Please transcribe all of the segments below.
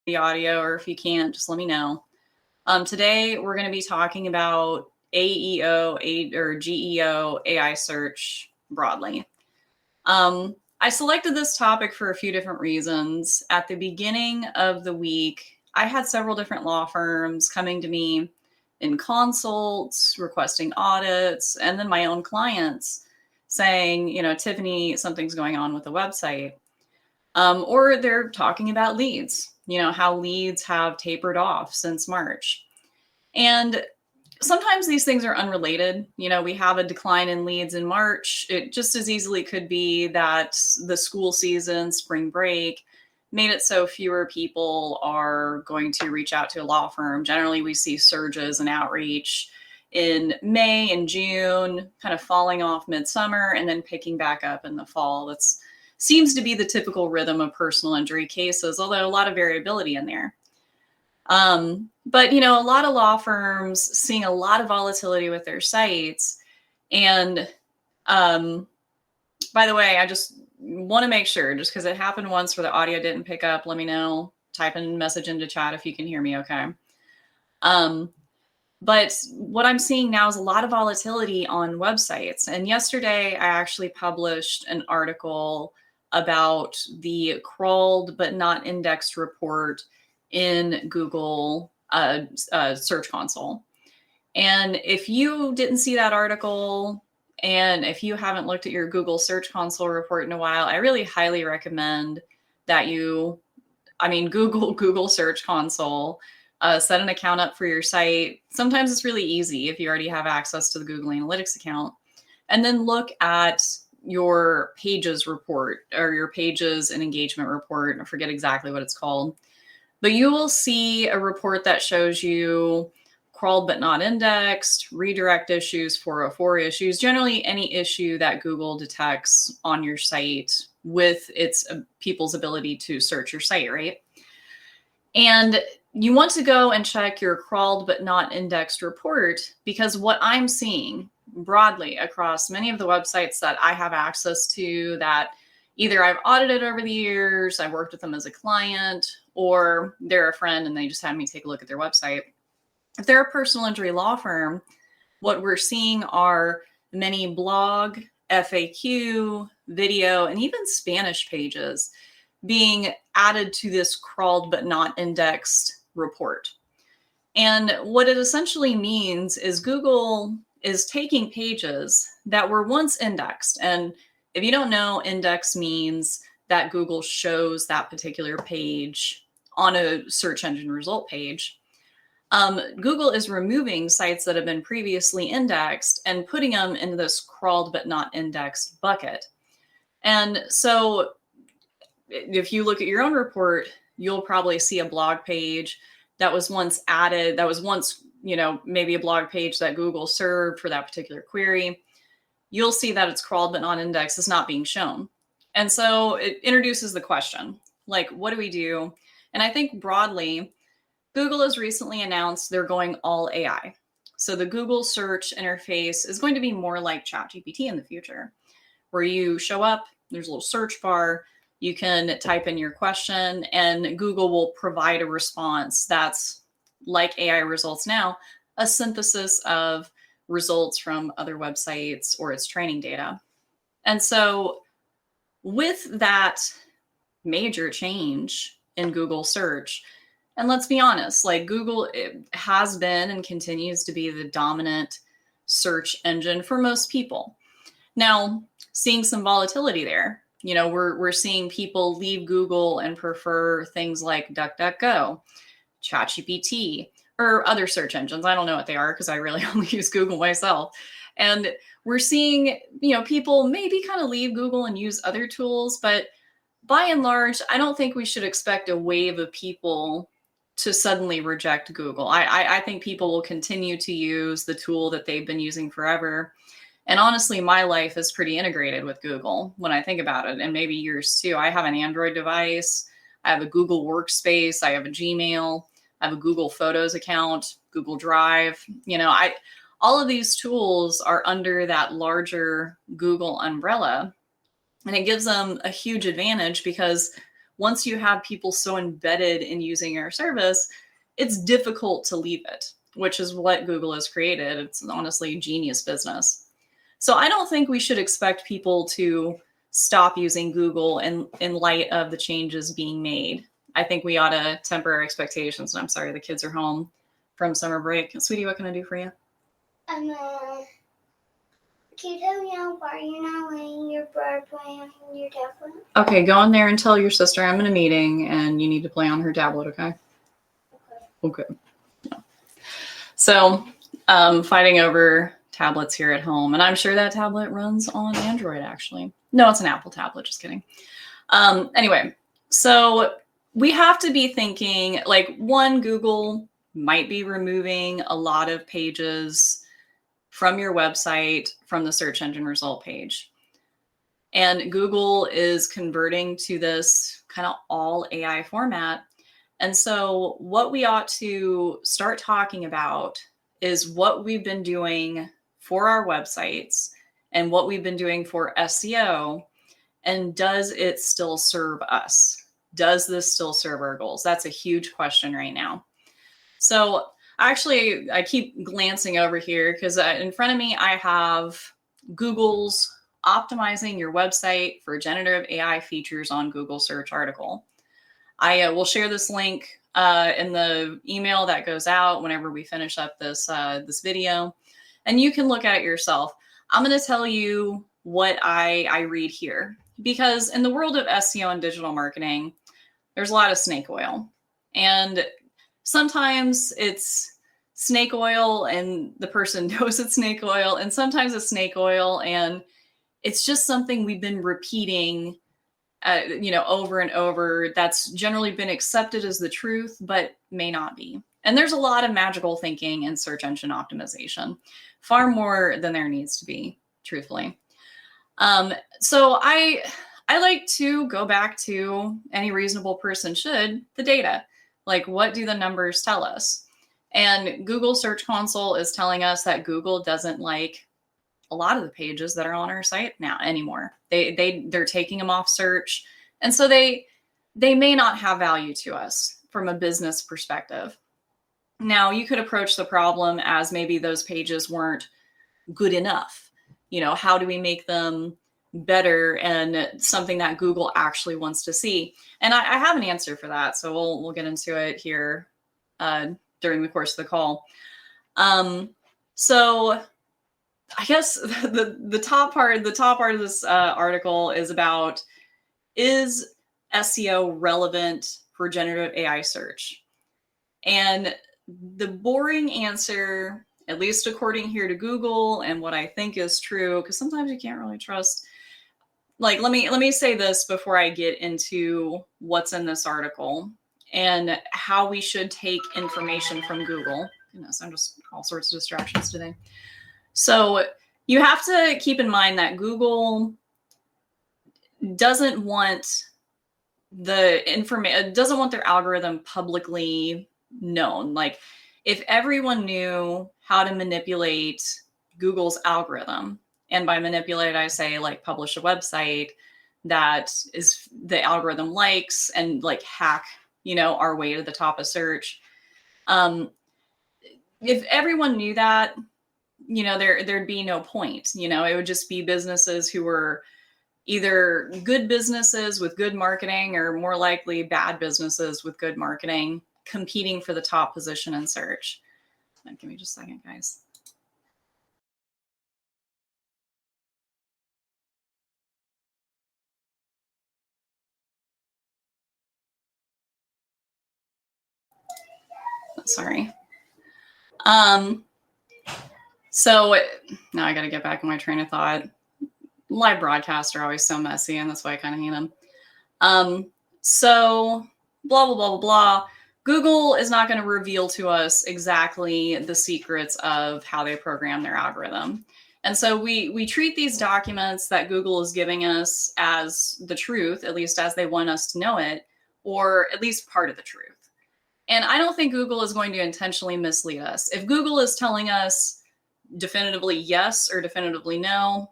the audio, or if you can't, just let me know. Today, we're going to be talking about AEO or GEO AI search broadly. I selected this topic for a few different reasons. At the beginning of the week, I had several different law firms coming to me in consults, requesting audits, and then my own clients saying, Tiffany, something's going on with the website. Or they're talking about leads, how leads have tapered off since March. And sometimes these things are unrelated. We have a decline in leads in March. It just as easily could be that the school season, spring break, made it so fewer people are going to reach out to a law firm. Generally, we see surges in outreach in May and June, kind of falling off midsummer and then picking back up in the fall. That seems to be the typical rhythm of personal injury cases, although a lot of variability in there. But, a lot of law firms seeing a lot of volatility with their sites. And by the way, I just want to make sure, just because it happened once where the audio didn't pick up, let me know. Type in a message into chat if you can hear me okay. But what I'm seeing now is a lot of volatility on websites. And yesterday, I actually published an article about the crawled but not indexed report in Google Search Console. And if you didn't see that article, and if you haven't looked at your Google Search Console report in a while, I really highly recommend that Google Search Console, set an account up for your site. Sometimes it's really easy if you already have access to the Google Analytics account. And then look at your pages report or your pages and engagement report. I forget exactly what it's called. But you will see a report that shows you crawled but not indexed, redirect issues, 404 issues, generally any issue that Google detects on your site with its people's ability to search your site, right? And you want to go and check your crawled but not indexed report, because what I'm seeing broadly across many of the websites that I have access to that either I've audited over the years, I've worked with them as a client, or they're a friend and they just had me take a look at their website. If they're a personal injury law firm, what we're seeing are many blog, FAQ, video, and even Spanish pages being added to this crawled but not indexed report. And what it essentially means is Google is taking pages that were once indexed. And if you don't know, index means that Google shows that particular page on a search engine result page. Google is removing sites that have been previously indexed and putting them into this crawled but not indexed bucket. And so if you look at your own report, you'll probably see a blog page that was once added, that was once, maybe a blog page that Google served for that particular query. You'll see that it's crawled but not indexed. It's not being shown. And so it introduces the question, like, what do we do? And I think broadly, Google has recently announced they're going all AI. So the Google search interface is going to be more like ChatGPT in the future, where you show up, there's a little search bar, you can type in your question, and Google will provide a response that's like AI results now, a synthesis of results from other websites or its training data. And so with that major change in Google search, and let's be honest, like Google has been and continues to be the dominant search engine for most people. Now, seeing some volatility there, we're seeing people leave Google and prefer things like DuckDuckGo, ChatGPT, or other search engines. I don't know what they are because I really only use Google myself. And we're seeing, people maybe kind of leave Google and use other tools, but by and large, I don't think we should expect a wave of people to suddenly reject Google. I think people will continue to use the tool that they've been using forever. And honestly, my life is pretty integrated with Google when I think about it, and maybe yours too. I have an Android device. I have a Google Workspace. I have a Gmail. I have a Google Photos account, Google Drive. All of these tools are under that larger Google umbrella. And it gives them a huge advantage because once you have people so embedded in using your service, it's difficult to leave it, which is what Google has created. It's honestly a genius business. So I don't think we should expect people to stop using Google in light of the changes being made. I think we ought to temper our expectations. And I'm sorry, the kids are home from summer break. Sweetie, what can I do for you? Can you tell me how far you're not letting your bird play on your tablet? Okay, go in there and tell your sister I'm in a meeting and you need to play on her tablet, okay? Okay. Yeah. So, fighting over tablets here at home. And I'm sure that tablet runs on Android, actually. No, it's an Apple tablet, just kidding. Anyway, so we have to be thinking, like, one, Google might be removing a lot of pages from your website from the search engine result page. And Google is converting to this kind of all AI format. And so what we ought to start talking about is what we've been doing for our websites and what we've been doing for SEO. And does it still serve us? Does this still serve our goals? That's a huge question right now. So actually, I keep glancing over here because in front of me, I have Google's optimizing your website for generative AI features on Google search article. I will share this link in the email that goes out whenever we finish up this video, and you can look at it yourself. I'm going to tell you what I read here, because in the world of SEO and digital marketing, there's a lot of snake oil, and sometimes it's snake oil and the person knows it's snake oil, and sometimes it's snake oil and it's just something we've been repeating over and over, that's generally been accepted as the truth, but may not be. And there's a lot of magical thinking in search engine optimization, far more than there needs to be, truthfully. So I like to go back to, any reasonable person should, the data. Like, what do the numbers tell us? And Google Search Console is telling us that Google doesn't like a lot of the pages that are on our site now anymore. They're taking them off search. And so they may not have value to us from a business perspective. Now, you could approach the problem as maybe those pages weren't good enough. How do we make them better and something that Google actually wants to see? And I have an answer for that. So we'll get into it here during the course of the call. So I guess the top part of this article is about, is SEO relevant for generative AI search? And the boring answer, at least according here to Google and what I think is true, because sometimes you can't really trust. Like, let me say this before I get into what's in this article and how we should take information from Google. Goodness, I'm just all sorts of distractions today. So you have to keep in mind that Google doesn't want their algorithm publicly known. Like, if everyone knew how to manipulate Google's algorithm, and by manipulate, I say like publish a website that is the algorithm likes and like hack, our way to the top of search. If everyone knew that, there'd be no point. It would just be businesses who were either good businesses with good marketing or more likely bad businesses with good marketing competing for the top position in search. Give me just a second, guys. Sorry. So now I got to get back on my train of thought. Live broadcasts are always so messy, and that's why I kind of hate them. So blah, blah, blah, blah, blah. Google is not going to reveal to us exactly the secrets of how they program their algorithm. And so we treat these documents that Google is giving us as the truth, at least as they want us to know it, or at least part of the truth. And I don't think Google is going to intentionally mislead us. If Google is telling us definitively yes or definitively no,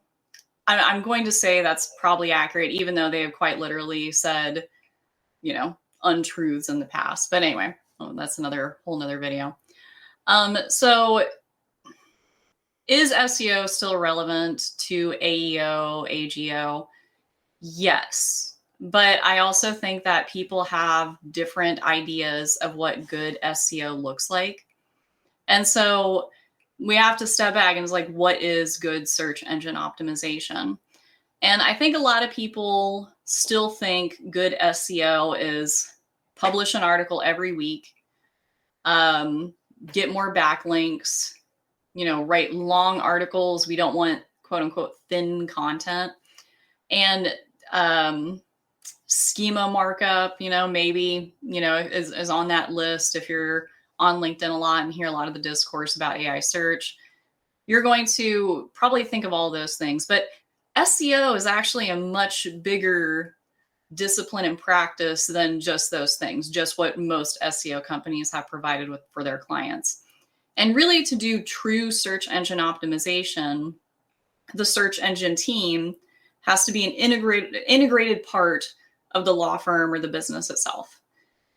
I'm going to say that's probably accurate, even though they have quite literally said untruths in the past. But anyway, that's another whole nother video. So is SEO still relevant to AEO, AGO? Yes. But I also think that people have different ideas of what good SEO looks like. And so we have to step back and it's like, what is good search engine optimization? And I think a lot of people still think good SEO is publish an article every week, get more backlinks, write long articles. We don't want quote unquote thin content. And schema markup, maybe, is on that list. If you're on LinkedIn a lot and hear a lot of the discourse about AI search, you're going to probably think of all those things. But SEO is actually a much bigger discipline and practice than just those things, just what most SEO companies have provided for their clients. And really, to do true search engine optimization, the search engine team has to be an integrated part of the law firm or the business itself.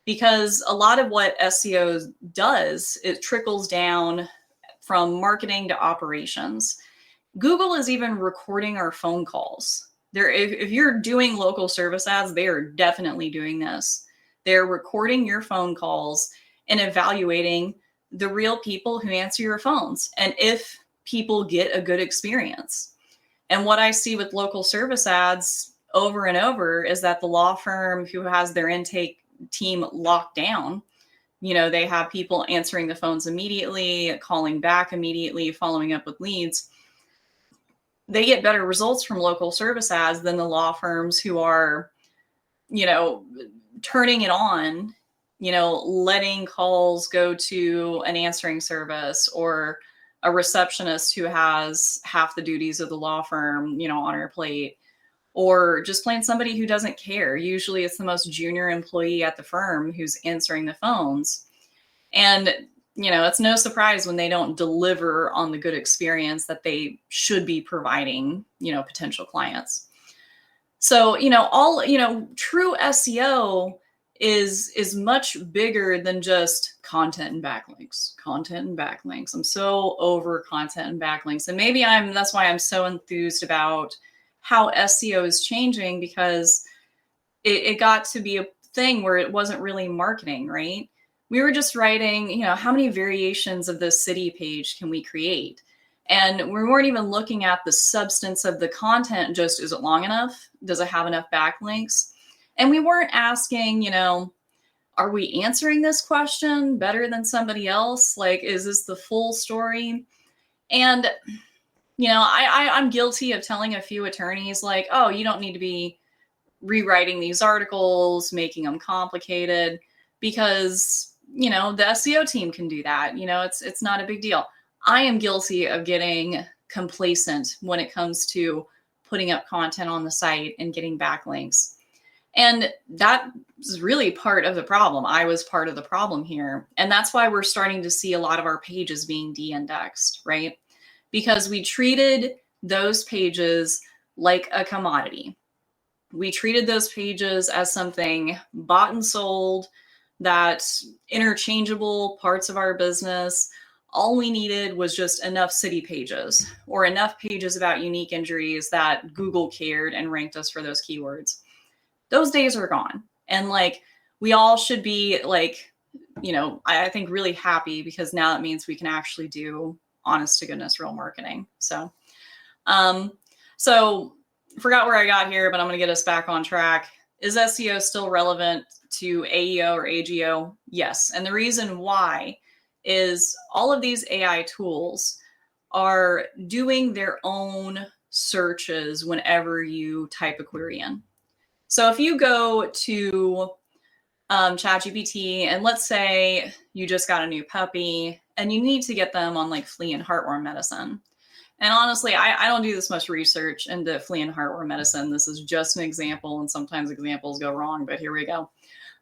Because a lot of what SEO does, it trickles down from marketing to operations. Google is even recording our phone calls. If you're doing local service ads, they are definitely doing this. They're recording your phone calls and evaluating the real people who answer your phones and if people get a good experience. And what I see with local service ads over and over is that the law firm who has their intake team locked down, they have people answering the phones immediately, calling back immediately, following up with leads. They get better results from local service ads than the law firms who are, turning it on, letting calls go to an answering service or a receptionist who has half the duties of the law firm, on her plate, or just plain somebody who doesn't care. Usually it's the most junior employee at the firm who's answering the phones. And it's no surprise when they don't deliver on the good experience that they should be providing, potential clients. So, true SEO is much bigger than just content and backlinks. I'm so over content and backlinks. And maybe that's why I'm so enthused about how SEO is changing, because it got to be a thing where it wasn't really marketing, right? We were just writing, how many variations of this city page can we create? And we weren't even looking at the substance of the content, just is it long enough? Does it have enough backlinks? And we weren't asking, are we answering this question better than somebody else? Like, is this the full story? And, I'm guilty of telling a few attorneys like, oh, you don't need to be rewriting these articles, making them complicated, because the SEO team can do that. It's not a big deal. I am guilty of getting complacent when it comes to putting up content on the site and getting backlinks. And that is really part of the problem. I was part of the problem here. And that's why we're starting to see a lot of our pages being de-indexed, right? Because we treated those pages like a commodity. We treated those pages as something bought and sold, that's interchangeable parts of our business. All we needed was just enough city pages or enough pages about unique injuries that Google cared and ranked us for those keywords. Those days are gone. And we all should be I think really happy, because now it means we can actually do honest to goodness real marketing. So forgot where I got here, but I'm going to get us back on track. Is SEO still relevant to AEO or AGO? Yes. And the reason why is all of these AI tools are doing their own searches whenever you type a query in. So if you go to ChatGPT, and let's say you just got a new puppy and you need to get them on flea and heartworm medicine. And honestly, I don't do this much research into flea and heartworm medicine. This is just an example, and sometimes examples go wrong, but here we go.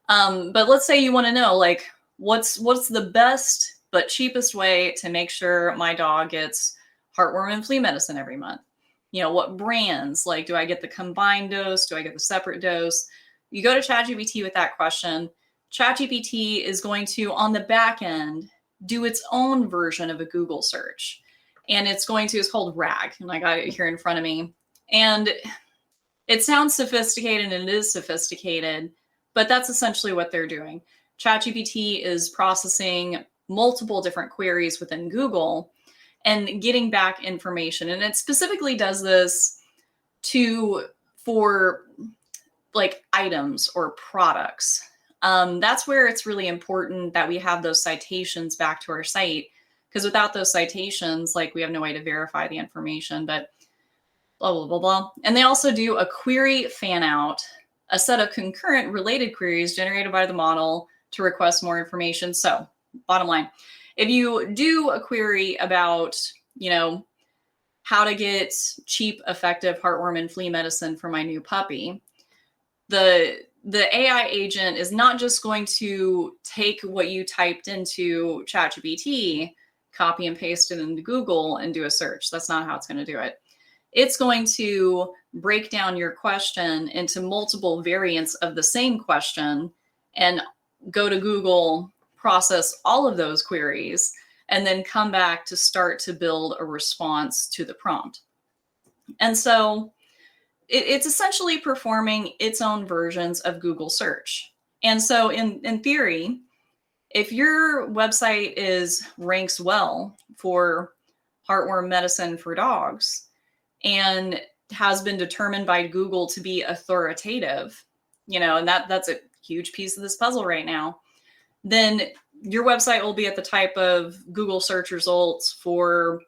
But let's say you want to know, what's the best but cheapest way to make sure my dog gets heartworm and flea medicine every month? What brands? Do I get the combined dose? Do I get the separate dose? you go to ChatGPT with that question. ChatGPT is going to, on the back end, do its own version of a Google search. And it's called RAG. And I got it here in front of me. And it sounds sophisticated, and it is sophisticated, but that's essentially what they're doing. ChatGPT is processing multiple different queries within Google and getting back information. And it specifically does this for like items or products. That's where it's really important that we have those citations back to our site, because without those citations, like, we have no way to verify the information, but blah, blah, blah, blah. And they also do a query fan out, a set of concurrent related queries generated by the model to request more information. So bottom line, if you do a query about, how to get cheap, effective heartworm and flea medicine for my new puppy, the AI agent is not just going to take what you typed into ChatGPT, copy and paste it into Google and do a search. That's not how it's going to do it. It's going to break down your question into multiple variants of the same question and go to Google, process all of those queries, and then come back to start to build a response to the prompt. And so it's essentially performing its own versions of Google search. And so in theory, if your website ranks well for heartworm medicine for dogs and has been determined by Google to be authoritative, and that's a huge piece of this puzzle right now, then your website will be at the type of Google search results for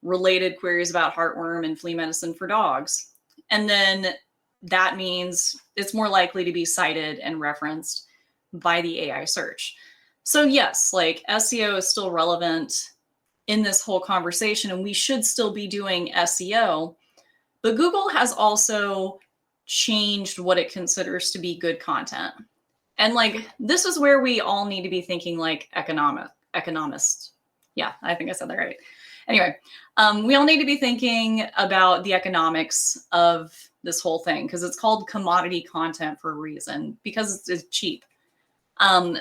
related queries about heartworm and flea medicine for dogs. And then that means it's more likely to be cited and referenced by the AI search. So yes, like, SEO is still relevant in this whole conversation, and we should still be doing SEO, but Google has also changed what it considers to be good content. And like, this is where we all need to be thinking like economists. Yeah, I think I said that right. Anyway, we all need to be thinking about the economics of this whole thing, because it's called commodity content for a reason, because it's cheap.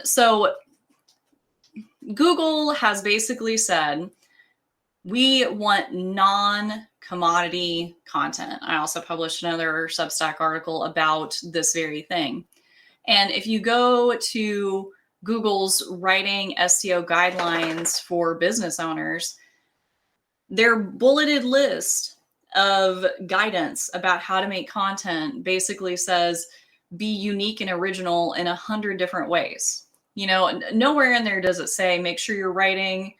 So Google has basically said, we want non-commodity content. I also published another Substack article about this very thing. And if you go to Google's writing SEO guidelines for business owners, their bulleted list of guidance about how to make content basically says, be unique and original in 100 different ways. Nowhere in there does it say, make sure you're writing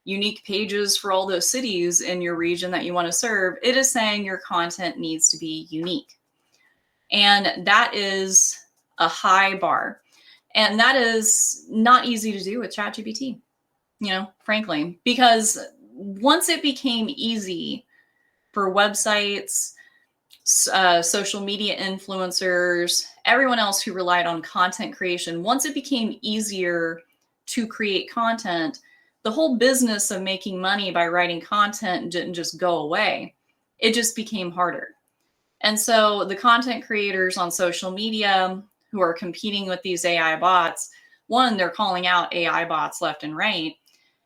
unique pages for all those cities in your region that you want to serve. It is saying your content needs to be unique. And that is a high bar. And that is not easy to do with ChatGPT, frankly, because once it became easy for websites, social media influencers, everyone else who relied on content creation, once it became easier to create content, the whole business of making money by writing content didn't just go away. It just became harder. And so the content creators on social media who are competing with these AI bots, one, they're calling out AI bots left and right.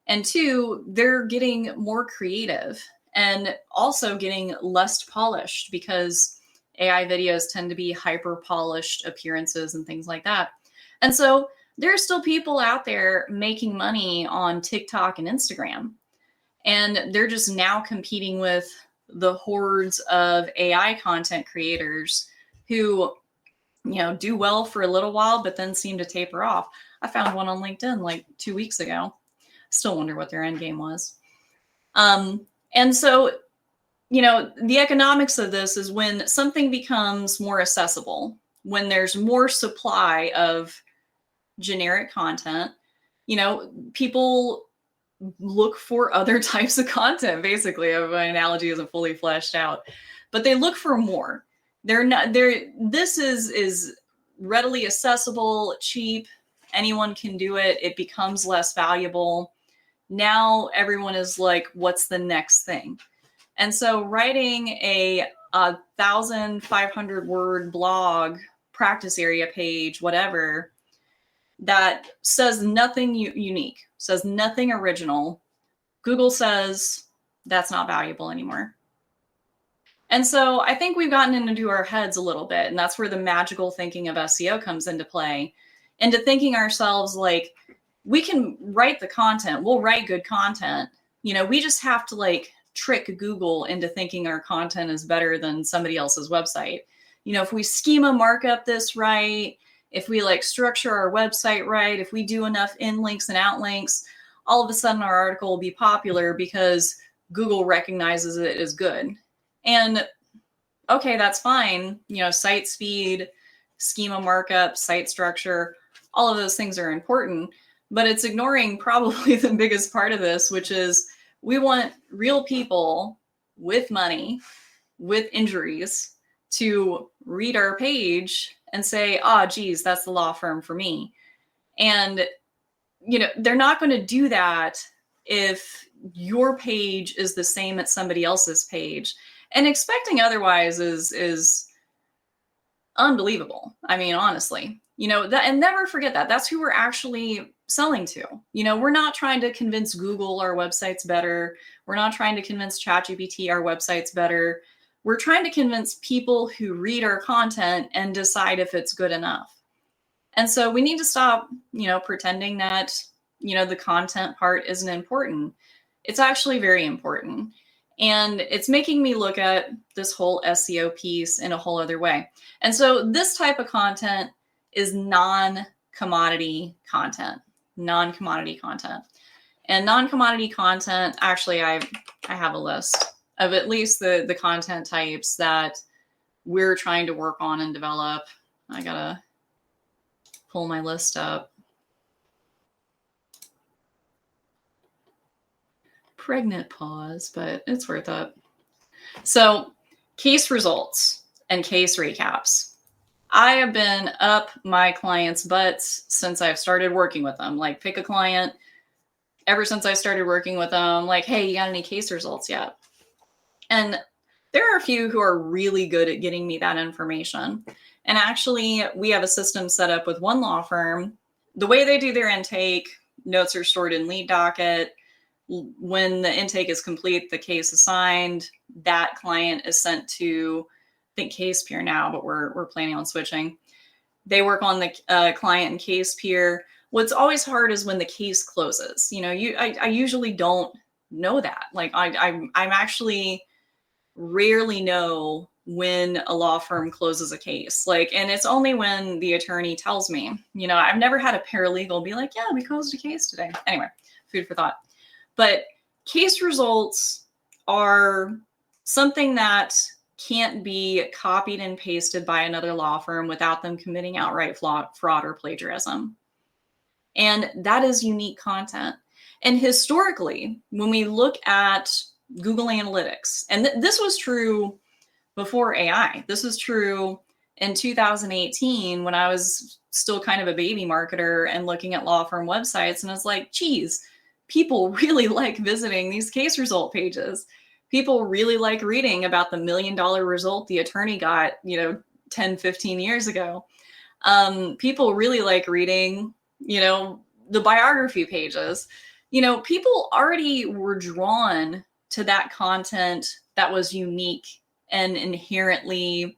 And two, they're getting more creative and also getting less polished, because AI videos tend to be hyper polished appearances and things like that. And so there are still people out there making money on TikTok and Instagram. And they're just now competing with the hordes of AI content creators who, do well for a little while, but then seem to taper off. I found one on LinkedIn like 2 weeks ago. Still wonder what their end game was. And so, the economics of this is when something becomes more accessible, when there's more supply of generic content, people look for other types of content, basically. My analogy isn't fully fleshed out, but they look for more. This is readily accessible, cheap. Anyone can do it. It becomes less valuable. Now everyone is like, what's the next thing? And so writing a 1,500 word blog practice area page, whatever, that says nothing unique, says nothing original, Google says that's not valuable anymore. And so I think we've gotten into our heads a little bit, and that's where the magical thinking of SEO comes into play, into thinking ourselves like, we can write the content, we'll write good content. We just have to like trick Google into thinking our content is better than somebody else's website. If we schema markup this right, if we like structure our website right, if we do enough in links and out links, all of a sudden our article will be popular because Google recognizes it as good. And okay, that's fine. Site speed, schema markup, site structure, all of those things are important, but it's ignoring probably the biggest part of this, which is we want real people with money, with injuries, to read our page and say, geez, that's the law firm for me. And, they're not going to do that if your page is the same as somebody else's page. And expecting otherwise is unbelievable. I mean, honestly, and never forget that. That's who we're actually selling to. We're not trying to convince Google our website's better. We're not trying to convince ChatGPT our website's better. We're trying to convince people who read our content and decide if it's good enough. And so we need to stop, pretending that, the content part isn't important. It's actually very important. And it's making me look at this whole SEO piece in a whole other way. And so this type of content is non-commodity content. Non-commodity content. And non-commodity content, actually, I have a list of at least the content types that we're trying to work on and develop. I gotta pull my list up. Pregnant pause, but it's worth it. So, case results and case recaps. I have been up my clients' butts since I've started working with them. Like, pick a client. Ever since I started working with them, like, hey, you got any case results yet? And there are a few who are really good at getting me that information. And actually, we have a system set up with one law firm. The way they do their intake, notes are stored in lead docket. When the intake is complete, the case assigned, that client is sent to, I think, Case Peer now, but we're planning on switching. They work on the client and Case Peer. What's always hard is when the case closes. I usually don't know that. Like I'm actually rarely know when a law firm closes a case. And it's only when the attorney tells me. I've never had a paralegal be like, yeah, we closed a case today. Anyway, food for thought. But case results are something that can't be copied and pasted by another law firm without them committing outright fraud or plagiarism. And that is unique content. And historically, when we look at Google Analytics, and this was true before AI, this was true in 2018 when I was still kind of a baby marketer and looking at law firm websites, and I was like, geez, people really like visiting these case result pages. People really like reading about the $1 million result the attorney got, 10, 15 years ago. People really like reading, the biography pages. People already were drawn to that content that was unique and inherently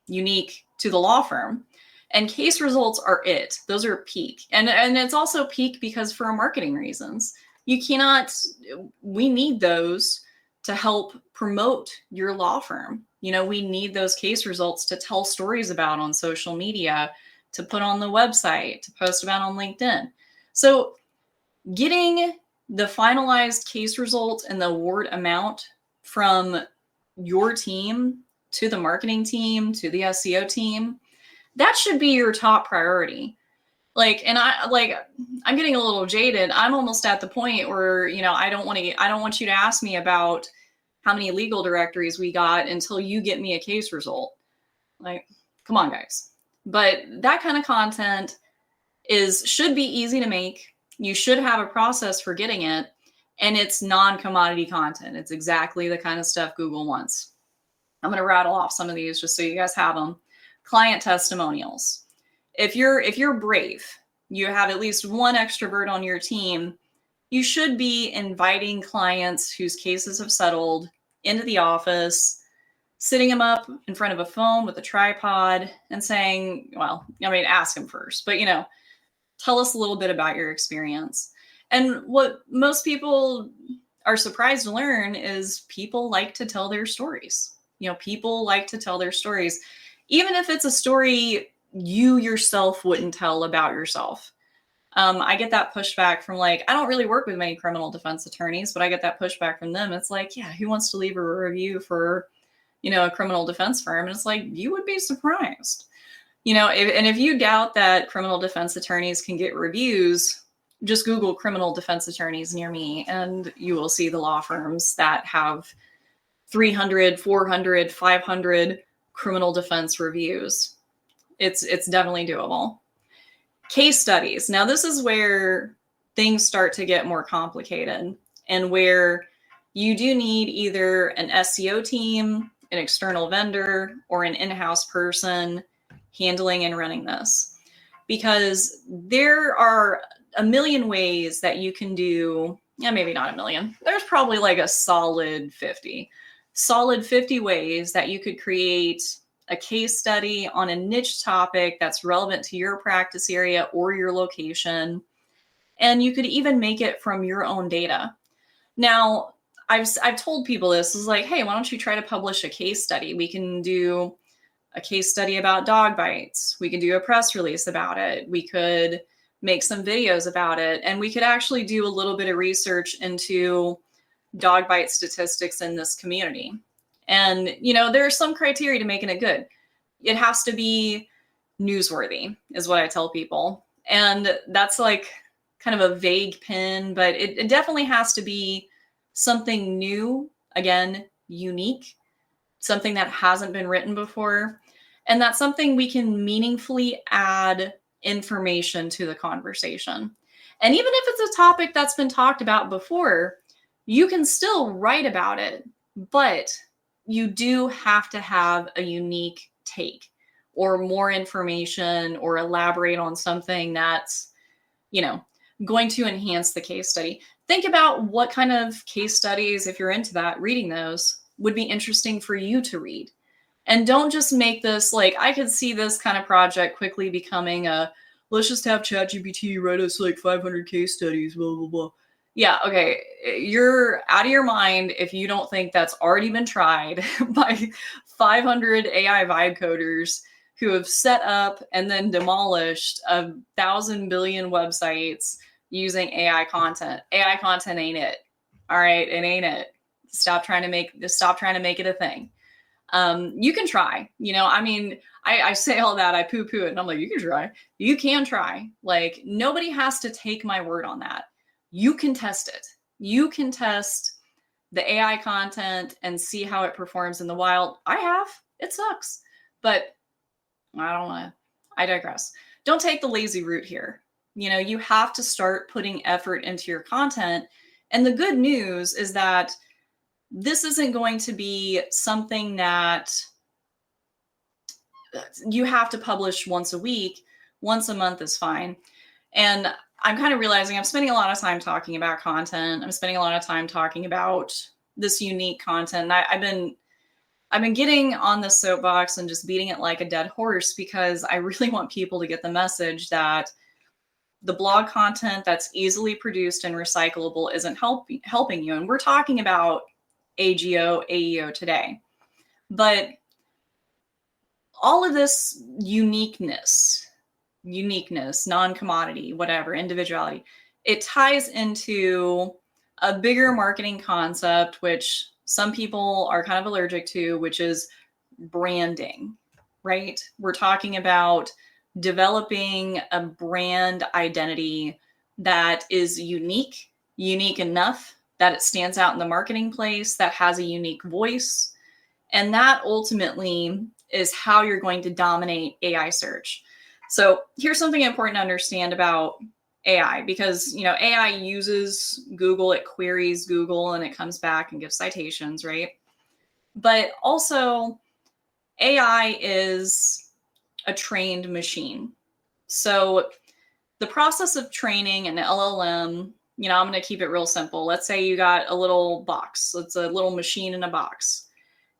unique to the law firm. And case results are it. Those are peak. And it's also peak because for marketing reasons. We need those to help promote your law firm. We need those case results to tell stories about on social media, to put on the website, to post about on LinkedIn. So getting the finalized case result and the award amount from your team to the marketing team, to the SEO team, that should be your top priority. I'm getting a little jaded. I'm almost at the point where, I don't want you to ask me about how many legal directories we got until you get me a case result. Come on, guys. But that kind of content should be easy to make. You should have a process for getting it, and it's non-commodity content. It's exactly the kind of stuff Google wants. I'm going to rattle off some of these just so you guys have them. client testimonials. If you're brave, you have at least one extrovert on your team, you should be inviting clients whose cases have settled into the office, sitting them up in front of a phone with a tripod and saying, well, I mean, ask them first, but tell us a little bit about your experience. And what most people are surprised to learn is people like to tell their stories. People like to tell their stories, even if it's a story you yourself wouldn't tell about yourself. I get that pushback from I don't really work with many criminal defense attorneys, but I get that pushback from them. It's yeah, who wants to leave a review for, a criminal defense firm? And it's you would be surprised. If you doubt that criminal defense attorneys can get reviews, just Google criminal defense attorneys near me, and you will see the law firms that have 300, 400, 500 criminal defense reviews. It's definitely doable. Case studies. Now, this is where things start to get more complicated and where you do need either an SEO team, an external vendor, or an in-house person handling and running this. Because there are a million ways that you can do, maybe not a million. There's probably a solid 50 ways that you could create a case study on a niche topic that's relevant to your practice area or your location. And you could even make it from your own data. Now, I've told people this is hey, why don't you try to publish a case study? We can do a case study about dog bites. We can do a press release about it. We could make some videos about it. And we could actually do a little bit of research into dog bite statistics in this community. And, there's some criteria to making it good. It has to be newsworthy, is what I tell people. And that's kind of a vague pin, but it definitely has to be something new, again, unique, something that hasn't been written before. And that's something we can meaningfully add information to the conversation. And even if it's a topic that's been talked about before, you can still write about it, but you do have to have a unique take or more information or elaborate on something that's, going to enhance the case study. Think about what kind of case studies, if you're into that, reading those would be interesting for you to read. And don't just make this I could see this kind of project quickly becoming let's just have ChatGPT write us 500 case studies, blah, blah, blah. Yeah, okay. You're out of your mind if you don't think that's already been tried by 500 AI vibe coders who have set up and then demolished 1,000 billion websites using AI content. AI content ain't it. All right, it ain't it. Stop trying to make it a thing. You can try, I say all that, I poo-poo it, and I'm you can try. You can try. Nobody has to take my word on that. You can test it. You can test the AI content and see how it performs in the wild. I have. It sucks. But I digress. Don't take the lazy route here. You have to start putting effort into your content. And the good news is that this isn't going to be something that you have to publish once a week. Once a month is fine. And I'm kind of realizing I'm spending a lot of time talking about content. I'm spending a lot of time talking about this unique content. I've been getting on the soapbox and just beating it like a dead horse because I really want people to get the message that the blog content that's easily produced and recyclable isn't helping you. And we're talking about AGO, AEO today. But all of this uniqueness, non-commodity, whatever, individuality, it ties into a bigger marketing concept, which some people are kind of allergic to, which is branding, right? We're talking about developing a brand identity that is unique enough that it stands out in the marketing place, that has a unique voice. And that ultimately is how you're going to dominate AI search. So here's something important to understand about AI, because AI uses Google, it queries Google, and it comes back and gives citations, right? But also AI is a trained machine. So the process of training an LLM, I'm going to keep it real simple. Let's say you got a little box. It's a little machine in a box.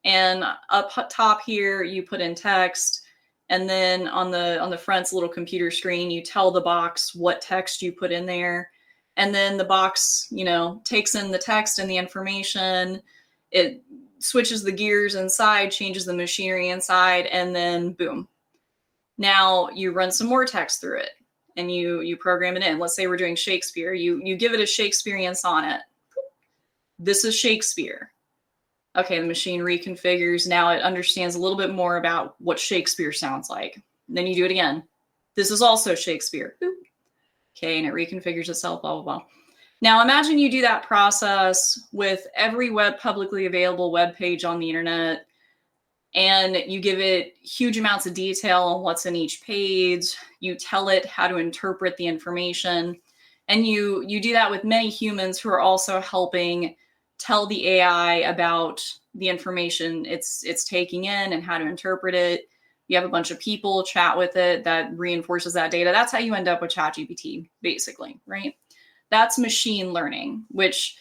And up top here, you put in text. And then on the front's little computer screen, you tell the box what text you put in there. And then the box, takes in the text and the information. It switches the gears inside, changes the machinery inside, and then boom. Now you run some more text through it and you program it in. Let's say we're doing Shakespeare. You give it a Shakespearean sonnet. This is Shakespeare. Okay, the machine reconfigures. Now it understands a little bit more about what Shakespeare sounds like. And then you do it again. This is also Shakespeare. Boop. Okay, and it reconfigures itself, blah, blah, blah. Now imagine you do that process with every publicly available web page on the internet, and you give it huge amounts of detail on what's in each page. You tell it how to interpret the information, and you do that with many humans who are also helping tell the AI about the information it's taking in and how to interpret it. You have a bunch of people chat with it that reinforces that data. That's how you end up with ChatGPT, basically, right? That's machine learning, which,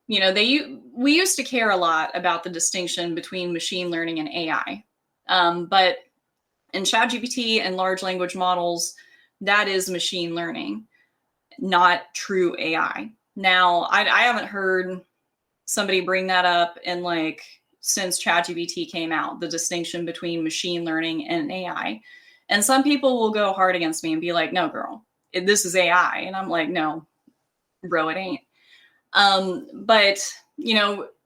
we used to care a lot about the distinction between machine learning and AI. But in ChatGPT and large language models, that is machine learning, not true AI. Now, I haven't heard somebody bring that up since ChatGPT came out, the distinction between machine learning and AI. And some people will go hard against me and be like, no, girl, this is AI. And I'm like, no, bro, it ain't. But,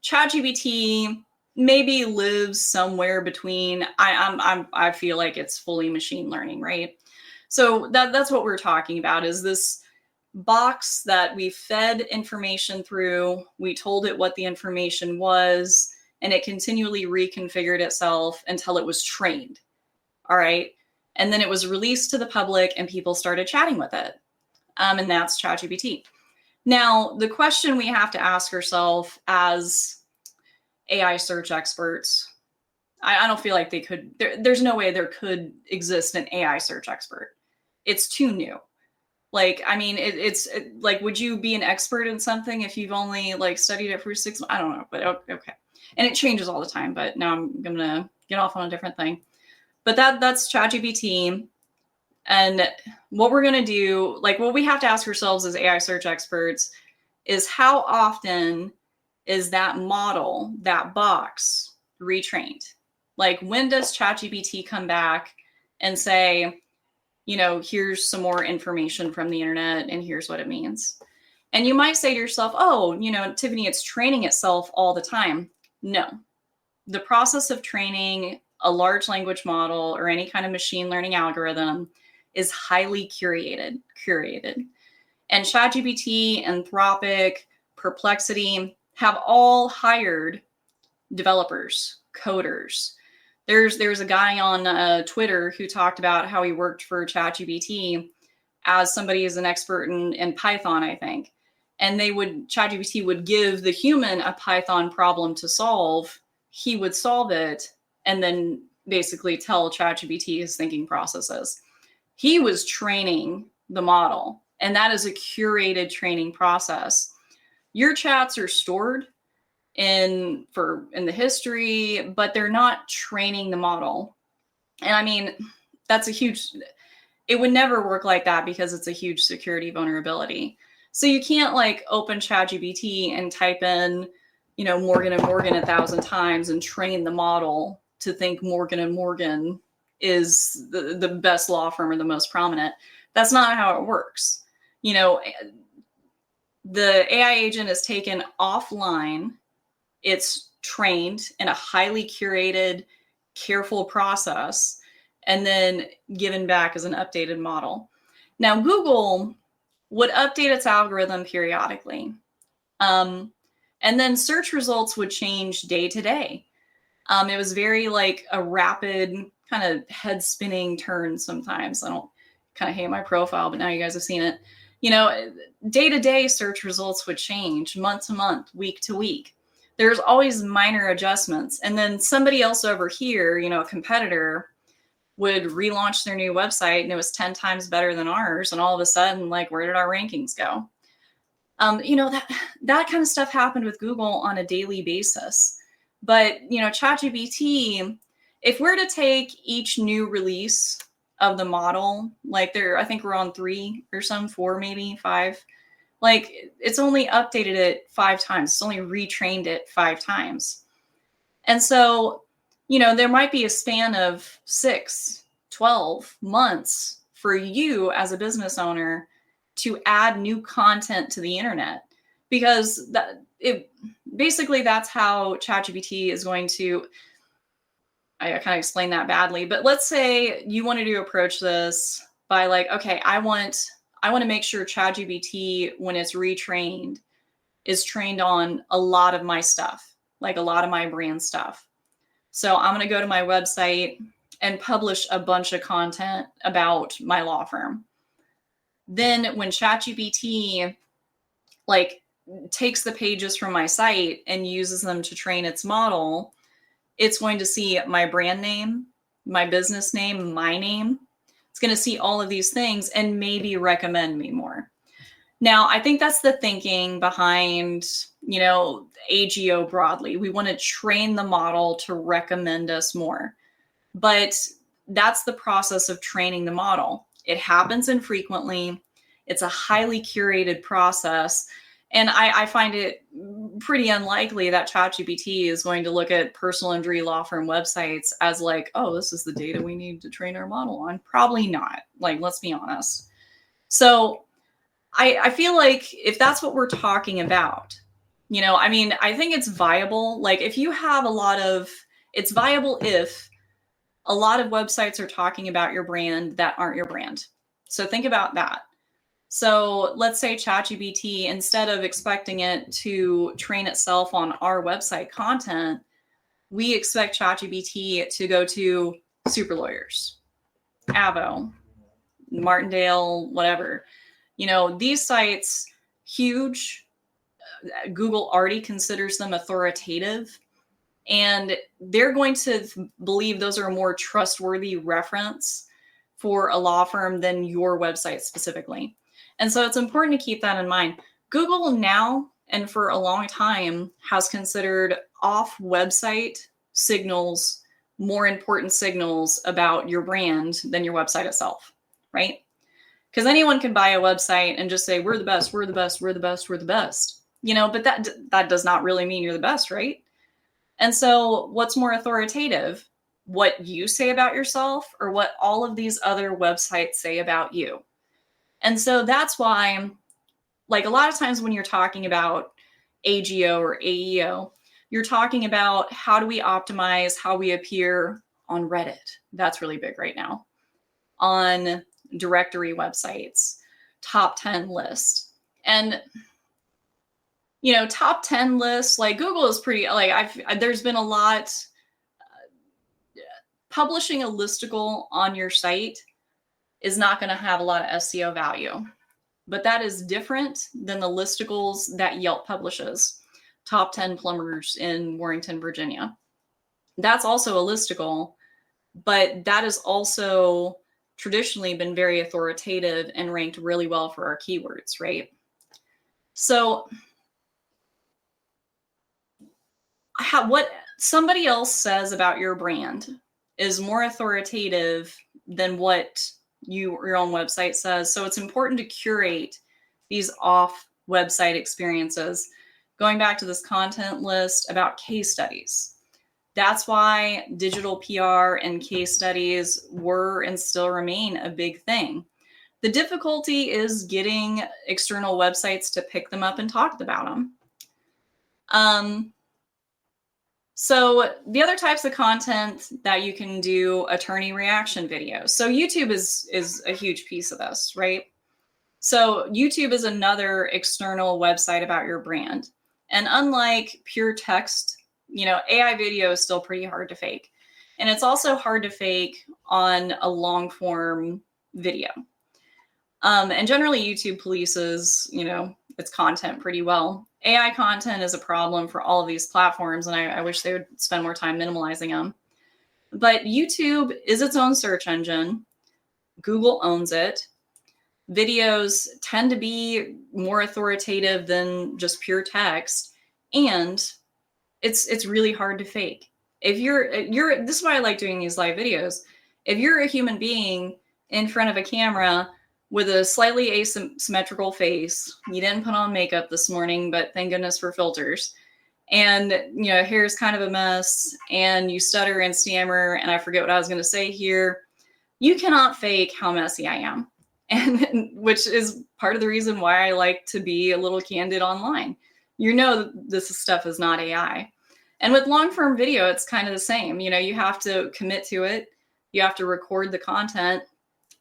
ChatGPT maybe lives somewhere between, I feel like it's fully machine learning, right? So that's what we're talking about, is this box that we fed information through. We told it what the information was, and it continually reconfigured itself until it was trained. All right. And then it was released to the public and people started chatting with it. And that's ChatGPT. Now, the question we have to ask ourselves as AI search experts, I don't feel like they could, there's no way there could exist an AI search expert. It's too new. It's would you be an expert in something if you've only studied it for 6 months? I don't know, but okay. And it changes all the time, but now I'm going to get off on a different thing. But that's ChatGPT. And what we're going to do, what we have to ask ourselves as AI search experts is how often is that model, that box, retrained? When does ChatGPT come back and say, here's some more information from the internet and here's what it means? And you might say to yourself, oh, Tiffany, it's training itself all the time. No. The process of training a large language model or any kind of machine learning algorithm is highly curated. And ChatGPT, Anthropic, Perplexity have all hired developers, coders. There's a guy on Twitter who talked about how he worked for ChatGPT as somebody is an expert in Python, I think. And ChatGPT would give the human a Python problem to solve. He would solve it and then basically tell ChatGPT his thinking processes. He was training the model, and that is a curated training process. Your chats are stored in the history, but they're not training the model. And that's it would never work like that because it's a huge security vulnerability. So you can't open ChatGPT and type in, Morgan and Morgan 1,000 times and train the model to think Morgan and Morgan is the best law firm or the most prominent. That's not how it works. The AI agent is taken offline. It's trained in a highly curated, careful process, and then given back as an updated model. Now, Google would update its algorithm periodically. And then search results would change day to day. It was very a rapid kind of head spinning turn sometimes. I don't kind of hate my profile, but now you guys have seen it. Day to day search results would change, month to month, week to week. There's always minor adjustments. And then somebody else over here, a competitor, would relaunch their new website and it was 10 times better than ours. And all of a sudden, like, where did our rankings go? That kind of stuff happened with Google on a daily basis. But, ChatGPT, if we're to take each new release of the model, like I think we're on 3 or 4, maybe 5, like it's only updated it 5 times. It's only retrained it 5 times. And so, there might be a span of 6, 12 months for you as a business owner to add new content to the internet, because basically that's how ChatGPT is going to, I kind of explained that badly, but let's say you wanted to approach this by like, okay, I want to make sure ChatGPT, when it's retrained, is trained on a lot of my stuff, like a lot of my brand stuff. So I'm going to go to my website and publish a bunch of content about my law firm. Then when ChatGPT like takes the pages from my site and uses them to train its model, it's going to see my brand name, my business name, my name. It's going to see all of these things and maybe recommend me more. Now, I think that's the thinking behind, AGO broadly. We want to train the model to recommend us more. But that's the process of training the model. It happens infrequently. It's a highly curated process. And I find it pretty unlikely that ChatGPT is going to look at personal injury law firm websites as like, oh, this is the data we need to train our model on. Probably not. Like, let's be honest. So I feel like if that's what we're talking about, I think it's viable. Like if you have it's viable if a lot of websites are talking about your brand that aren't your brand. So think about that. So let's say ChatGPT, instead of expecting it to train itself on our website content, we expect ChatGPT to go to Super Lawyers, Avo, Martindale, whatever. These sites, huge. Google already considers them authoritative, and they're going to believe those are a more trustworthy reference for a law firm than your website specifically. And so it's important to keep that in mind. Google now, and for a long time, has considered off-website signals more important signals about your brand than your website itself, right? Because anyone can buy a website and just say, we're the best, we're the best, we're the best, we're the best. But that does not really mean you're the best, right? And so what's more authoritative? What you say about yourself or what all of these other websites say about you? And so that's why, like a lot of times when you're talking about AGO or AEO, you're talking about how do we optimize how we appear on Reddit. That's really big right now. On directory websites, top 10 list. And, top 10 lists, like Google is pretty, like there's been a lot, publishing a listicle on your site is not going to have a lot of SEO value, but that is different than the listicles that Yelp publishes. Top 10 plumbers in Warrington, Virginia. That's also a listicle, but that has also traditionally been very authoritative and ranked really well for our keywords, right? So what somebody else says about your brand is more authoritative than what your own website says. So it's important to curate these off website experiences. Going back to this content list about case studies. That's why digital PR and case studies were and still remain a big thing. The difficulty is getting external websites to pick them up and talk about them. So the other types of content that you can do, attorney reaction videos. So YouTube is a huge piece of this, right? So YouTube is another external website about your brand. And unlike pure text, AI video is still pretty hard to fake. And it's also hard to fake on a long form video. And generally YouTube polices, its content pretty well. AI content is a problem for all of these platforms, and I wish they would spend more time minimalizing them. But YouTube is its own search engine. Google owns it. Videos tend to be more authoritative than just pure text, and it's really hard to fake. If you're this is why I like doing these live videos. If you're a human being in front of a camera with a slightly asymmetrical face, you didn't put on makeup this morning, but thank goodness for filters, and hair's kind of a mess, and you stutter and stammer, and I forget what I was going to say here, you cannot fake how messy I am. And which is part of the reason why I like to be a little candid online. This stuff is not AI. And with long form video, it's kind of the same. You have to commit to it. You have to record the content,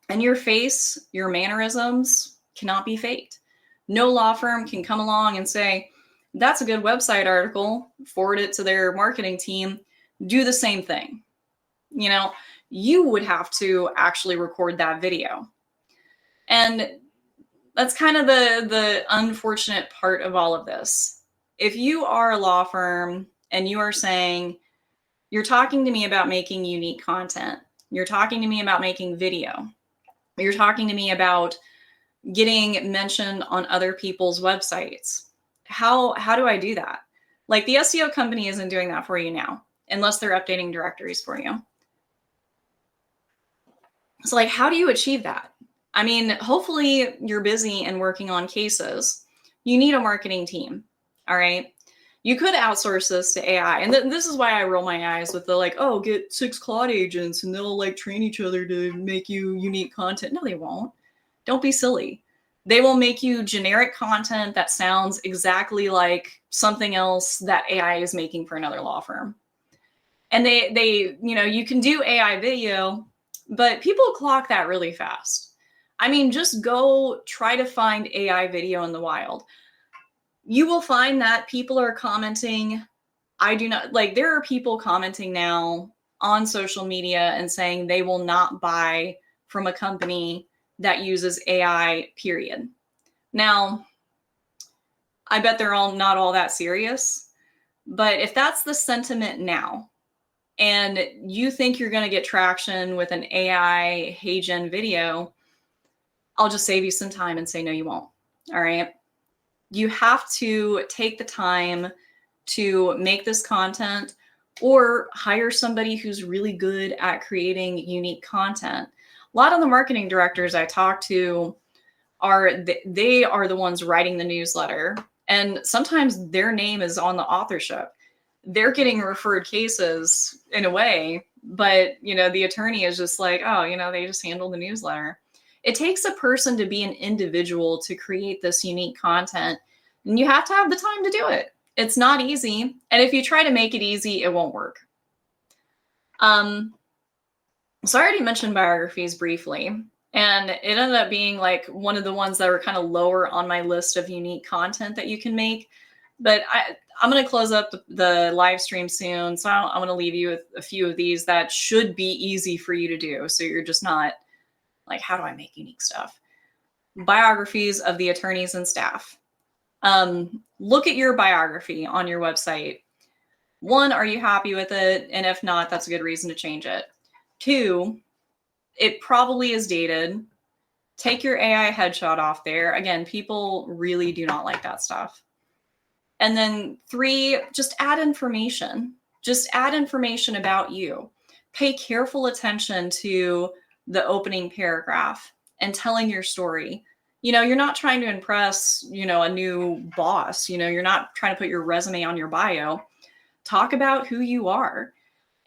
and your face, your mannerisms cannot be faked. No law firm can come along and say, that's a good website article, forward it to their marketing team, do the same thing. You would have to actually record that video. And that's kind of the unfortunate part of all of this. If you are a law firm and you are saying, you're talking to me about making unique content, you're talking to me about making video, you're talking to me about getting mentioned on other people's websites, how do I do that? Like, the SEO company isn't doing that for you now, unless they're updating directories for you. So, like, how do you achieve that? I mean, hopefully you're busy and working on cases. You need a marketing team, all right? You could outsource this to AI. And this is why I roll my eyes with the get 6 Claude agents and they'll train each other to make you unique content. No, they won't. Don't be silly. They will make you generic content that sounds exactly like something else that AI is making for another law firm. And they you can do AI video, but people clock that really fast. I mean, just go try to find AI video in the wild. You will find that people are commenting. There are people commenting now on social media and saying they will not buy from a company that uses AI, period. Now, I bet they're not all that serious, but if that's the sentiment now, and you think you're going to get traction with an AI HeyGen video, I'll just save you some time and say, no, you won't. All right. You have to take the time to make this content, or hire somebody who's really good at creating unique content. A lot of the marketing directors I talk to they are the ones writing the newsletter. And sometimes their name is on the authorship. They're getting referred cases in a way, but the attorney is just like, oh, they just handle the newsletter. It takes a person to be an individual to create this unique content, and you have to have the time to do it. It's not easy. And if you try to make it easy, it won't work. So I already mentioned biographies briefly, and it ended up being one of the ones that were kind of lower on my list of unique content that you can make. But I'm going to close up the live stream soon. So I'm going to leave you with a few of these that should be easy for you to do. So you're just not how do I make unique stuff? Biographies of the attorneys and staff. Look at your biography on your website. 1, are you happy with it? And if not, that's a good reason to change it. 2, it probably is dated. Take your AI headshot off there. Again, people really do not like that stuff. And then 3, just add information. Just add information about you. Pay careful attention to the opening paragraph and telling your story. You're not trying to impress, a new boss. You're not trying to put your resume on your bio. Talk about who you are.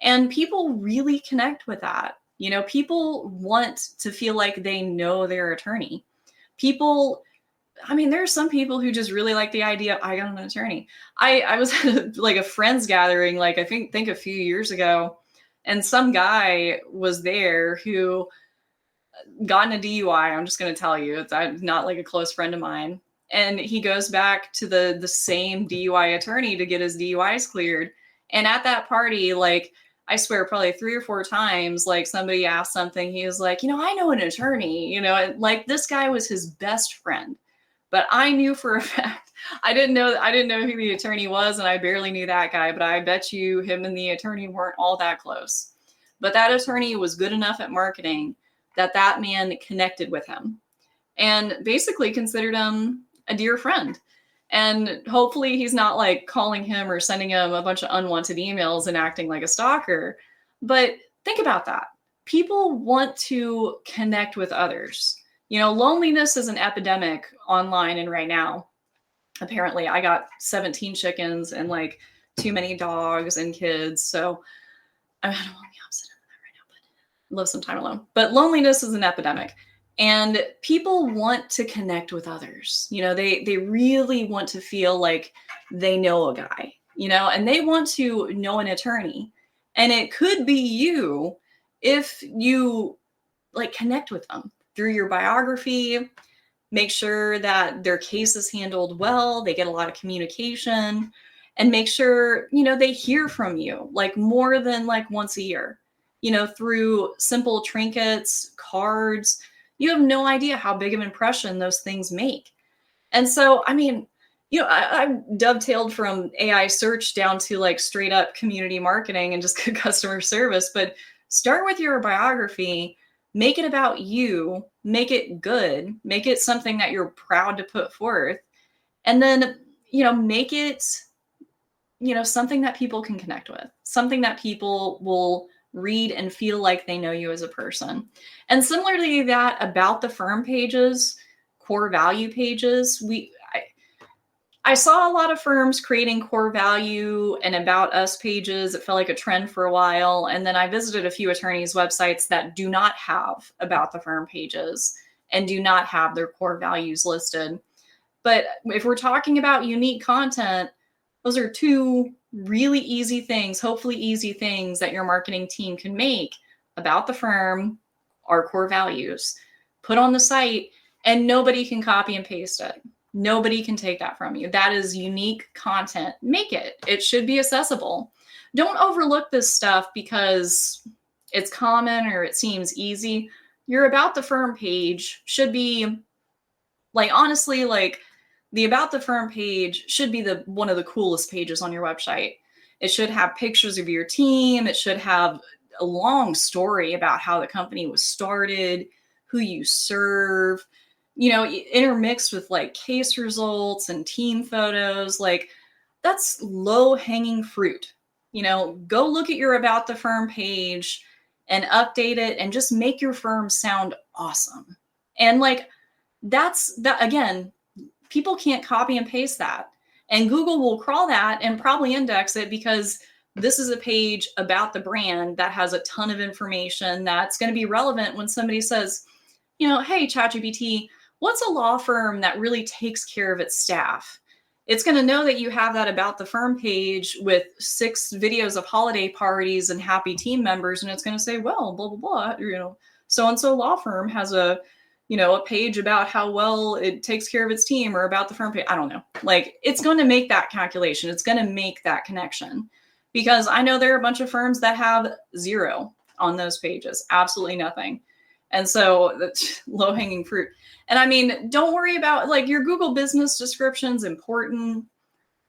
And people really connect with that. People want to feel like they know their attorney. There are some people who just really like the idea, I got an attorney. I was at a friends gathering, I think a few years ago, and some guy was there who got in a DUI. I'm just going to tell you, it's not a close friend of mine. And he goes back to the same DUI attorney to get his DUIs cleared. And at that party, I swear probably 3 or 4 times, somebody asked something. He was like, I know an attorney, this guy was his best friend. But I knew for a fact, I didn't know who the attorney was, and I barely knew that guy, but I bet you him and the attorney weren't all that close. but that attorney was good enough at marketing that that man connected with him and basically considered him a dear friend. And hopefully he's not like calling him or sending him a bunch of unwanted emails and acting like a stalker. But think about that. People want to connect with others. You know, loneliness is an epidemic online and right now. Apparently, I got 17 chickens and like too many dogs and kids. So I don't want the opposite of that right now, but live some time alone. But loneliness is an epidemic. And people want to connect with others. You know, they really want to feel like they know a guy, you know, and they want to know an attorney. And it could be you if you like connect with them through your biography, make sure that their case is handled well, they get a lot of communication, and make sure, you know, they hear from you like more than like once a year, you know, through simple trinkets, cards. You have no idea how big of an impression those things make. And so, I mean, you know, I dovetailed from AI search down to like straight up community marketing and just customer service, but start with your biography, make it about you, make it good, make it something that you're proud to put forth. And then, you know, make it, you know, something that people can connect with, something that people will read and feel like they know you as a person. And similarly to that, about the firm pages, core value pages, I saw a lot of firms creating core value and about us pages. It felt like a trend for a while. And then I visited a few attorneys' websites that do not have about the firm pages and do not have their core values listed. But if we're talking about unique content, those are two really easy things, hopefully easy things that your marketing team can make about the firm, our core values, put on the site, and nobody can copy and paste it. Nobody can take that from you. That is unique content. Make it. It should be accessible. Don't overlook this stuff because it's common or it seems easy. Your about the firm page should be like, honestly, like the about the firm page should be the one of the coolest pages on your website. It should have pictures of your team. It should have a long story about how the company was started, who you serve, you know, intermixed with like case results and team photos. Like that's low hanging fruit. You know, go look at your about the firm page and update it and just make your firm sound awesome. And like that's that, again, people can't copy and paste that. And Google will crawl that and probably index it because this is a page about the brand that has a ton of information that's going to be relevant when somebody says, you know, hey, ChatGPT, what's a law firm that really takes care of its staff? It's going to know that you have that about the firm page with 6 videos of holiday parties and happy team members. And it's going to say, well, blah, blah, blah, you know, so-and-so law firm has a, you know, a page about how well it takes care of its team or about the firm page. I don't know. Like it's going to make that calculation. It's going to make that connection because I know there are a bunch of firms that have 0 on those pages, absolutely nothing. And so that's low hanging fruit. And I mean, don't worry about like your Google business description's important.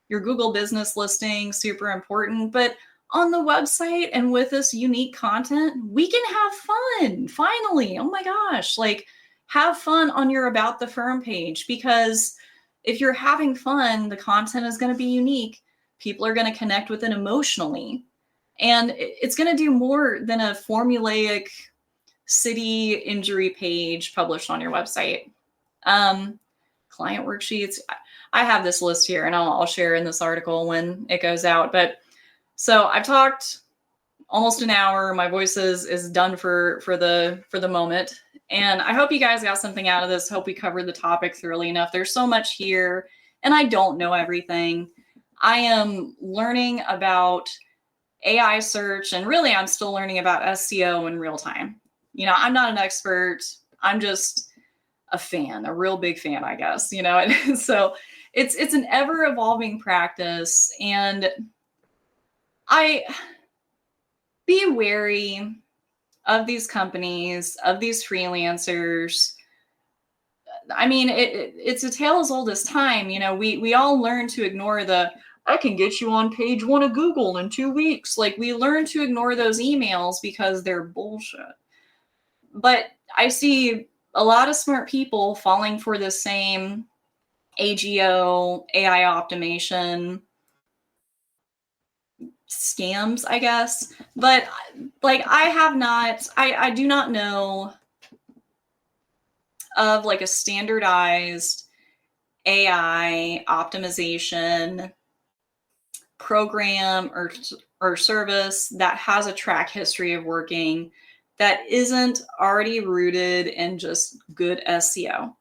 Your Google business listing, super important. But on the website and with this unique content, we can have fun. Finally. Oh my gosh. Like have fun on your about the firm page because if you're having fun, the content is going to be unique. People are going to connect with it emotionally. And it's going to do more than a formulaic city injury page published on your website. Client worksheets. I have this list here and I'll share in this article when it goes out. But so I've talked almost an hour. My voice is done for the moment. And I hope you guys got something out of this. Hope we covered the topic thoroughly enough. There's so much here and I don't know everything. I am learning about AI search and really I'm still learning about SEO in real time. You know, I'm not an expert. I'm just a fan, a real big fan, I guess, you know. And so it's an ever evolving practice and I be wary of these companies, of these freelancers. I mean, it's a tale as old as time. You know, we all learn to ignore the, I can get you on page 1 of Google in 2 weeks. Like, we learn to ignore those emails because they're bullshit. But I see a lot of smart people falling for the same AGO, AI optimization scams, I guess. But like, I do not know of like a standardized AI optimization program or service that has a track history of working that isn't already rooted in just good SEO,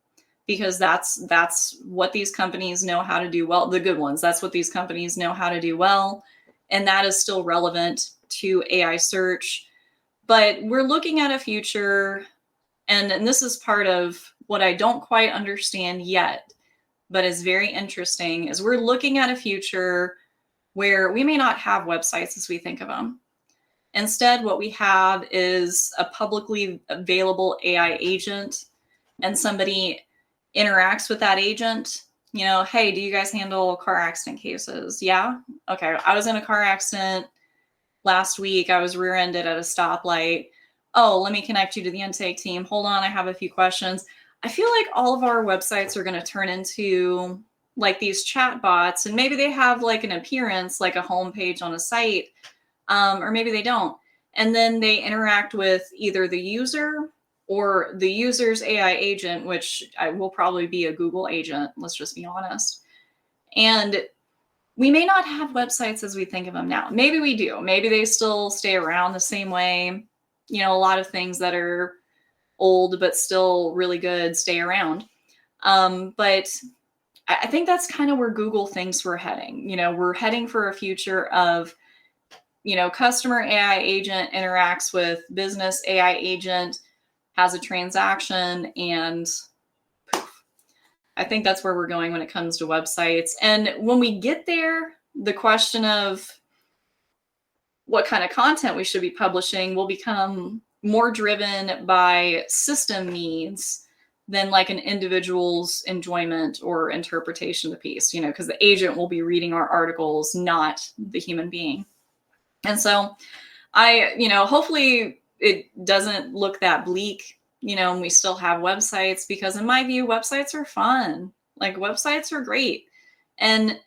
because that's what these companies know how to do well. The good ones, that's what these companies know how to do well, and that is still relevant to AI search. But we're looking at a future, and this is part of what I don't quite understand yet, but is very interesting, is we're looking at a future where we may not have websites as we think of them. Instead, what we have is a publicly available AI agent, and somebody interacts with that agent. You know, hey, do you guys handle car accident cases? Yeah? Okay, I was in a car accident last week. I was rear-ended at a stoplight. Oh, let me connect you to the intake team. Hold on, I have a few questions. I feel like all of our websites are going to turn into like these chat bots, and maybe they have like an appearance, like a homepage on a site, or maybe they don't. And then they interact with either the user or the user's AI agent, which will probably be a Google agent, let's just be honest. And we may not have websites as we think of them now. Maybe we do. Maybe they still stay around the same way. You know, a lot of things that are old but still really good stay around. But I think that's kind of where Google thinks we're heading. You know, we're heading for a future of, you know, customer AI agent interacts with business AI agent, has a transaction, and poof. I think that's where we're going when it comes to websites. And when we get there, the question of what kind of content we should be publishing will become more driven by system needs than like an individual's enjoyment or interpretation of the piece, you know, because the agent will be reading our articles, not the human being. And so hopefully it doesn't look that bleak, you know, and we still have websites, because in my view, websites are fun. Like, websites are great. And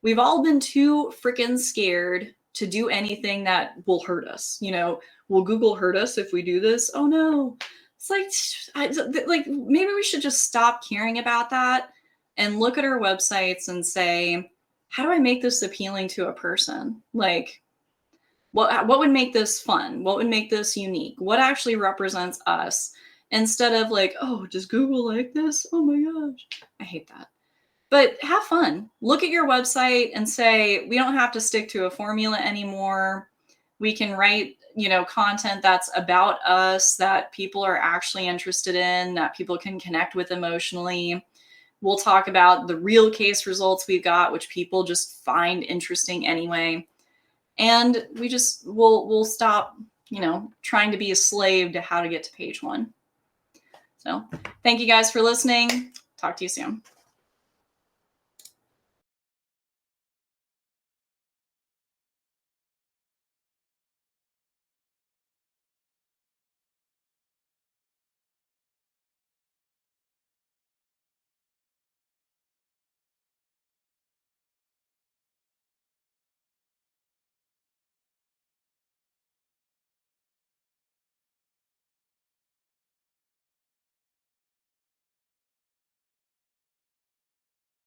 we've all been too freaking scared to do anything that will hurt us. You know, will Google hurt us if we do this? Oh no. It's like maybe we should just stop caring about that and look at our websites and say, how do I make this appealing to a person? Like, what would make this fun? What would make this unique? What actually represents us? Instead of like, oh, does Google like this? Oh my gosh, I hate that. But have fun. Look at your website and say, we don't have to stick to a formula anymore. We can write, you know, content that's about us, that people are actually interested in, that people can connect with emotionally. We'll talk about the real case results we've got, which people just find interesting anyway. And we'll stop, you know, trying to be a slave to how to get to page 1. So thank you guys for listening. Talk to you soon.